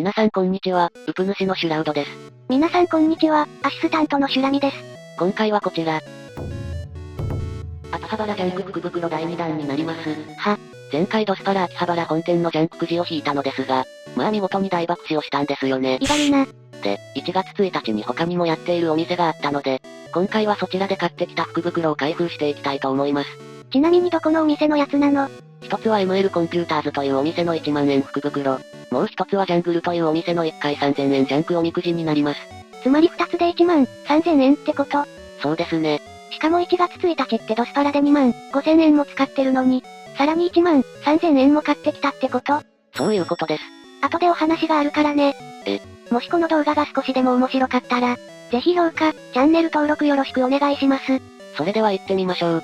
皆さんこんにちは、ウプ主のシュラウドです。皆さんこんにちは、アシスタントのシュラミです。今回はこちら。秋葉原ジャンク福袋第2弾になります。前回ドスパラ秋葉原本店のジャンクくじを引いたのですが、まあ見事に大爆死をしたんですよね。意外な。で、1月1日に他にもやっているお店があったので、今回はそちらで買ってきた福袋を開封していきたいと思います。ちなみにどこのお店のやつなの？一つは ML コンピューターズというお店の1万円福袋。もう一つはジャングルというお店の1回3000円ジャンクおみくじになります。つまり2つで1万3000円ってこと？そうですね。しかも1月1日ってドスパラで2万5000円も使ってるのに、さらに1万3000円も買ってきたってこと？そういうことです。後でお話があるからね。もしこの動画が少しでも面白かったら、ぜひ評価、チャンネル登録よろしくお願いします。それでは行ってみましょう。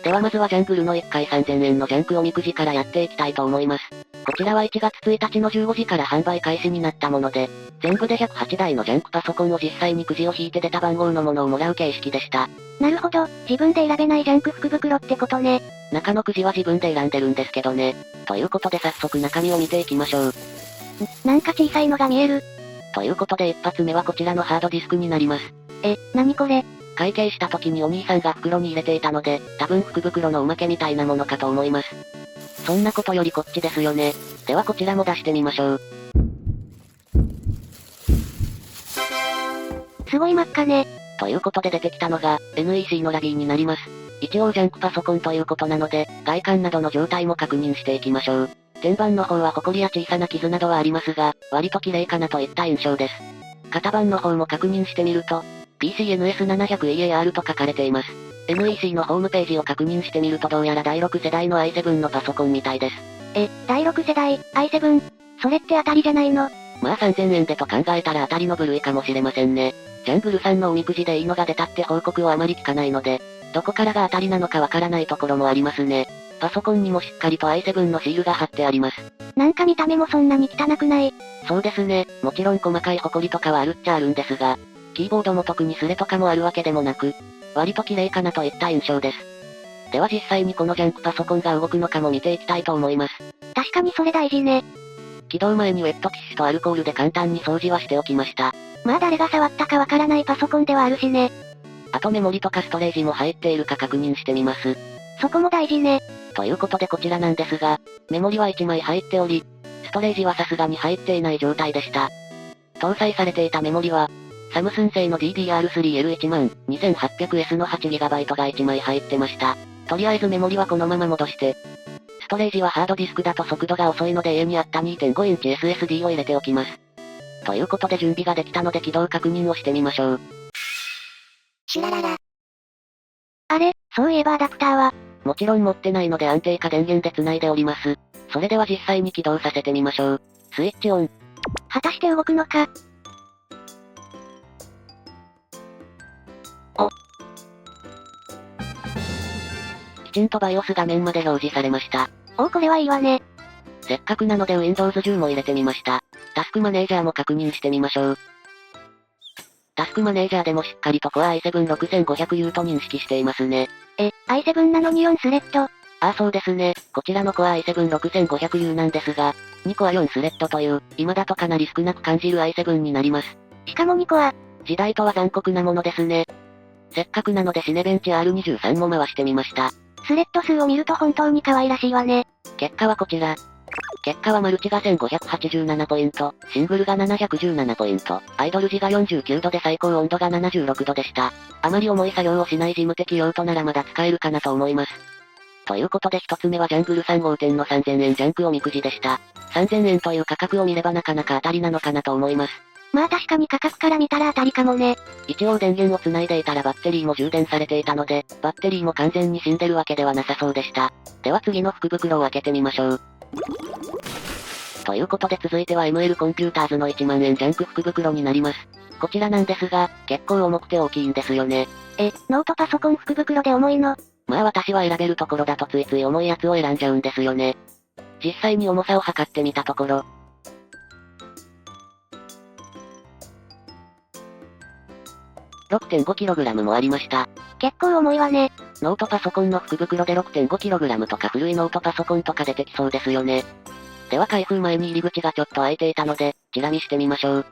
ではまずはジャングルの1回3000円のジャンクおみくじからやっていきたいと思います。こちらは1月1日の15時から販売開始になったもので、全部で108台のジャンクパソコンを実際にくじを引いて出た番号のものをもらう形式でした。なるほど、自分で選べないジャンク福袋ってことね。中のくじは自分で選んでるんですけどね。ということで早速中身を見ていきましょう。なんか小さいのが見える。ということで一発目はこちらのハードディスクになります。何これ？会計した時にお兄さんが袋に入れていたので、多分福袋のおまけみたいなものかと思います。そんなことよりこっちですよね。ではこちらも出してみましょう。すごい真っ赤ね。ということで出てきたのが、NEC のラビーになります。一応ジャンクパソコンということなので、外観などの状態も確認していきましょう。天板の方はホコリや小さな傷などはありますが、割と綺麗かなといった印象です。型番の方も確認してみると、PCNS700EAR と書かれています。NEC のホームページを確認してみるとどうやら第6世代の i7 のパソコンみたいです。第6世代、i7。それって当たりじゃないの？まあ3000円でと考えたら当たりの部類かもしれませんね。ジャングルさんのおみくじでいいのが出たって報告をあまり聞かないので、どこからが当たりなのかわからないところもありますね。パソコンにもしっかりと i7 のシールが貼ってあります。なんか見た目もそんなに汚くない？そうですね。もちろん細かいホコリとかはあるっちゃあるんですが、キーボードも特にスレとかもあるわけでもなく、割と綺麗かなといった印象です。では実際にこのジャンクパソコンが動くのかも見ていきたいと思います。確かにそれ大事ね。起動前にウェットティッシュとアルコールで簡単に掃除はしておきました。まあ誰が触ったかわからないパソコンではあるしね。あとメモリとかストレージも入っているか確認してみます。そこも大事ね。ということでこちらなんですが、メモリは1枚入っており、ストレージはさすがに入っていない状態でした。搭載されていたメモリは、サムスン製の DDR3L12800S の 8GB が1枚入ってました。とりあえずメモリはこのまま戻して、ストレージはハードディスクだと速度が遅いので家にあった 2.5 インチ SSD を入れておきます。ということで準備ができたので起動確認をしてみましょう。シュラララ。あれ、そういえばアダプターは、もちろん持ってないので安定化電源で繋いでおります。それでは実際に起動させてみましょう。スイッチオン。果たして動くのか？きちんと BIOS 画面まで表示されました。これはいいわね。せっかくなので Windows 10も入れてみました。タスクマネージャーも確認してみましょう。タスクマネージャーでもしっかりと Core i7-6500U と認識していますね。i7 なのに4スレッド。そうですね。こちらの Core i7-6500U なんですが、2コア4スレッドという、今だとかなり少なく感じる i7 になります。しかも2コア。時代とは残酷なものですね。せっかくなのでシネベンチ R23 も回してみました。スレッド数を見ると本当に可愛らしいわね。結果はこちら。結果はマルチが1587ポイント、シングルが717ポイント、アイドル時が49度で最高温度が76度でした。あまり重い作業をしない事務的用途ならまだ使えるかなと思います。ということで一つ目はジャングル3号店の3000円ジャンクおみくじでした。3000円という価格を見ればなかなか当たりなのかなと思います。まあ確かに価格から見たら当たりかもね。一応電源を繋いでいたらバッテリーも充電されていたので、バッテリーも完全に死んでるわけではなさそうでした。では次の福袋を開けてみましょう。ということで続いては ML コンピューターズの1万円ジャンク福袋になります。こちらなんですが、結構重くて大きいんですよね。ノートパソコン福袋で重いの？まあ私は選べるところだとついつい重いやつを選んじゃうんですよね。実際に重さを測ってみたところ、6.5kg もありました。結構重いわね。ノートパソコンの福袋で 6.5kg とか古いノートパソコンとか出てきそうですよね。では開封前に入り口がちょっと開いていたので、チラ見してみましょう。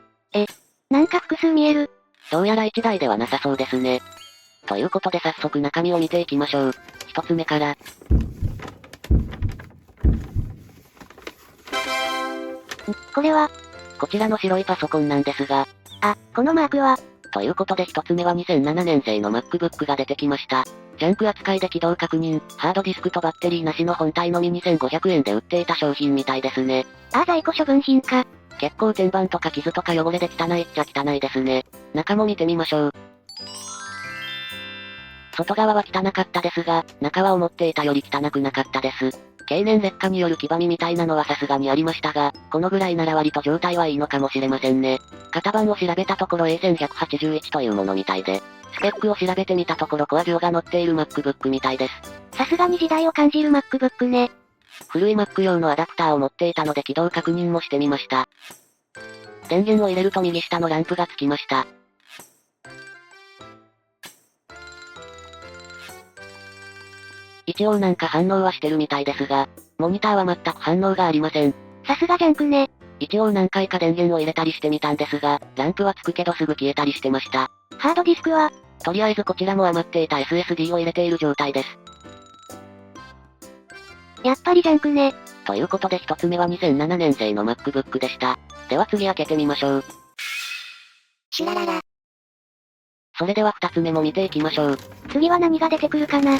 なんか複数見える。どうやら1台ではなさそうですね。ということで早速中身を見ていきましょう。一つ目から。これは、こちらの白いパソコンなんですが。あ、このマークは。ということで一つ目は2007年製の MacBook が出てきました。ジャンク扱いで起動確認、ハードディスクとバッテリーなしの本体のみ2500円で売っていた商品みたいですね。在庫処分品か。結構天板とか傷とか汚れで汚いっちゃ汚いですね。中も見てみましょう。外側は汚かったですが、中は思っていたより汚くなかったです。経年劣化による黄ばみみたいなのはさすがにありましたが、このぐらいなら割と状態はいいのかもしれませんね。型番を調べたところ A1181 というものみたいで、スペックを調べてみたところコア行が載っている MacBook みたいです。さすがに時代を感じる MacBook ね。古い Mac 用のアダプターを持っていたので起動確認もしてみました。電源を入れると右下のランプがつきました。一応なんか反応はしてるみたいですが、モニターは全く反応がありません。さすがジャンクね。一応何回か電源を入れたりしてみたんですが、ランプはつくけどすぐ消えたりしてました。ハードディスクは、とりあえずこちらも余っていた SSD を入れている状態です。やっぱりジャンクね。ということで一つ目は2007年製の MacBook でした。では次開けてみましょう。シュラララ。それでは二つ目も見ていきましょう。次は何が出てくるかな。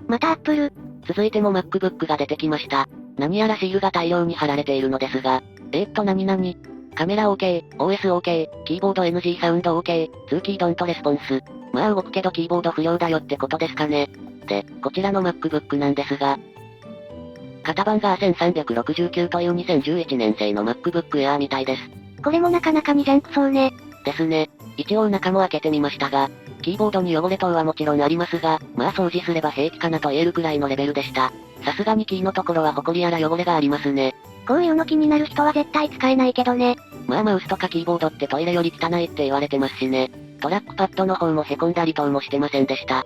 また Apple。続いても MacBook が出てきました。何やらシールが大量に貼られているのですが、何々。カメラ OK、OS OK、キーボード NG サウンド OK、通キードントレスポンス。まあ動くけどキーボード不良だよってことですかね。で、こちらの MacBook なんですが、型番が1369という2011年製の MacBook Air みたいです。これもなかなかにジャンクそうね。ですね。一応中も開けてみましたが、キーボードに汚れ等はもちろんありますが、まあ掃除すれば平気かなと言えるくらいのレベルでした。さすがにキーのところはホコリやら汚れがありますね。こういうの気になる人は絶対使えないけどね。まあマウスとかキーボードってトイレより汚いって言われてますしね。トラックパッドの方も凹んだり等もしてませんでした。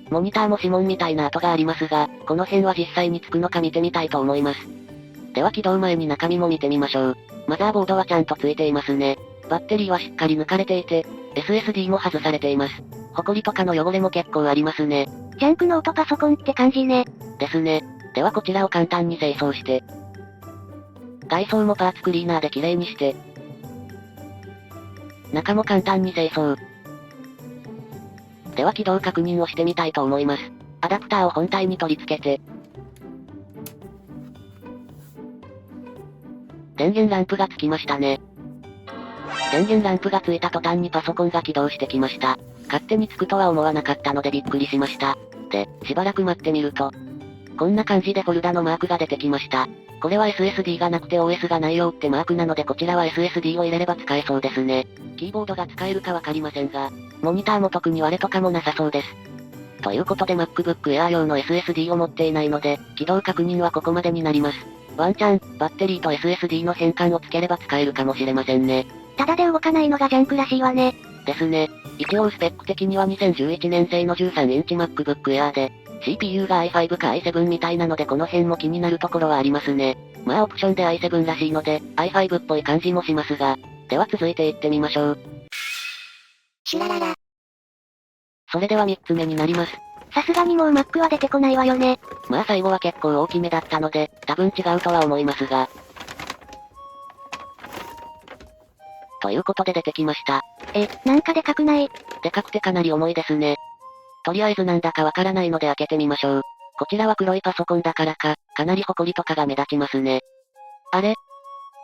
モニターも指紋みたいな跡がありますが、この辺は実際につくのか見てみたいと思います。では起動前に中身も見てみましょう。マザーボードはちゃんとついていますね。バッテリーはしっかり抜かれていて、SSD も外されています。ホコリとかの汚れも結構ありますね。ジャンクノートパソコンって感じね。ですね。ではこちらを簡単に清掃して、外装もパーツクリーナーで綺麗にして、中も簡単に清掃。では起動確認をしてみたいと思います。アダプターを本体に取り付けて、電源ランプがつきましたね。電源ランプがついた途端にパソコンが起動してきました。勝手につくとは思わなかったのでびっくりしました。で、しばらく待ってみると、こんな感じでフォルダのマークが出てきました。これは SSD がなくて OS がないよってマークなのでこちらは SSD を入れれば使えそうですね。キーボードが使えるかわかりませんが、モニターも特に割れとかもなさそうです。ということで MacBook Air 用の SSD を持っていないので、起動確認はここまでになります。ワンチャン、バッテリーと SSD の変換をつければ使えるかもしれませんね。ただで動かないのがジャンクらしいわね。ですね。一応スペック的には2011年製の13インチ MacBook Air で、CPU が i5 か i7 みたいなのでこの辺も気になるところはありますね。まあオプションで i7 らしいので、i5 っぽい感じもしますが、では続いていってみましょう。シュラララ。それでは3つ目になります。さすがにもう Mac は出てこないわよね。まあ最後は結構大きめだったので、多分違うとは思いますが。ということで出てきました。なんかでかくない？でかくてかなり重いですね。とりあえずなんだかわからないので開けてみましょう。こちらは黒いパソコンだからか、かなりホコリとかが目立ちますね。あれ？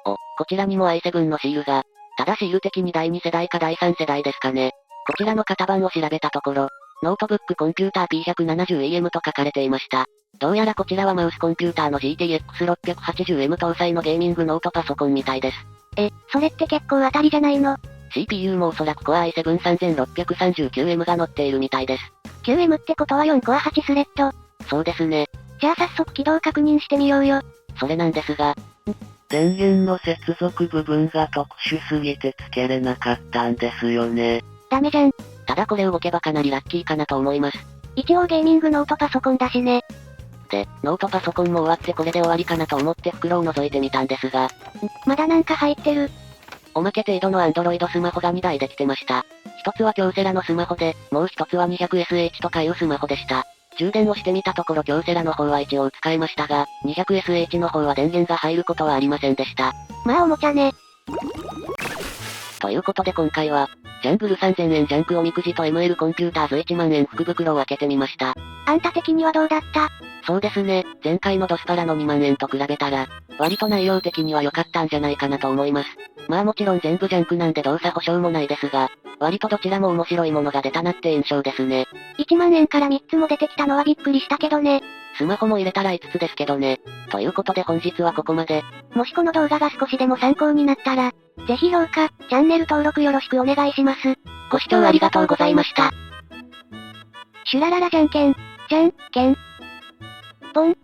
こちらにも i7 のシールが。ただシール的に第2世代か第3世代ですかね。こちらの型番を調べたところ、ノートブックコンピューター P170EM と書かれていました。どうやらこちらはマウスコンピューターの GTX680M 搭載のゲーミングノートパソコンみたいです。それって結構当たりじゃないの？ CPU もおそらく Core i7-3639M が載っているみたいです。9M ってことは4 Core 8スレッド。そうですね。じゃあ早速起動確認してみようよ。それなんですが、電源の接続部分が特殊すぎてつけれなかったんですよね。ダメじゃん。ただこれ動けばかなりラッキーかなと思います。一応ゲーミングノートパソコンだしね。で、ノートパソコンも終わってこれで終わりかなと思って袋を覗いてみたんですが、まだなんか入ってる。おまけ程度の Android スマホが2台できてました。一つは京セラのスマホで、もう一つは 200SH とかいうスマホでした。充電をしてみたところ京セラの方は一応使えましたが、200SH の方は電源が入ることはありませんでした。まあおもちゃね。ということで今回は、ジャングル3000円ジャンクおみくじと ML コンピューターズ1万円福袋を開けてみました。あんた的にはどうだった？そうですね、前回のドスパラの2万円と比べたら、割と内容的には良かったんじゃないかなと思います。まあもちろん全部ジャンクなんで動作保証もないですが、割とどちらも面白いものが出たなって印象ですね。1万円から3つも出てきたのはびっくりしたけどね。スマホも入れたら5つですけどね。ということで本日はここまで。もしこの動画が少しでも参考になったら、ぜひ評価、チャンネル登録よろしくお願いします。ご視聴ありがとうございました。シュラララじゃんけん、じゃんけん。ポン。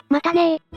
またねー。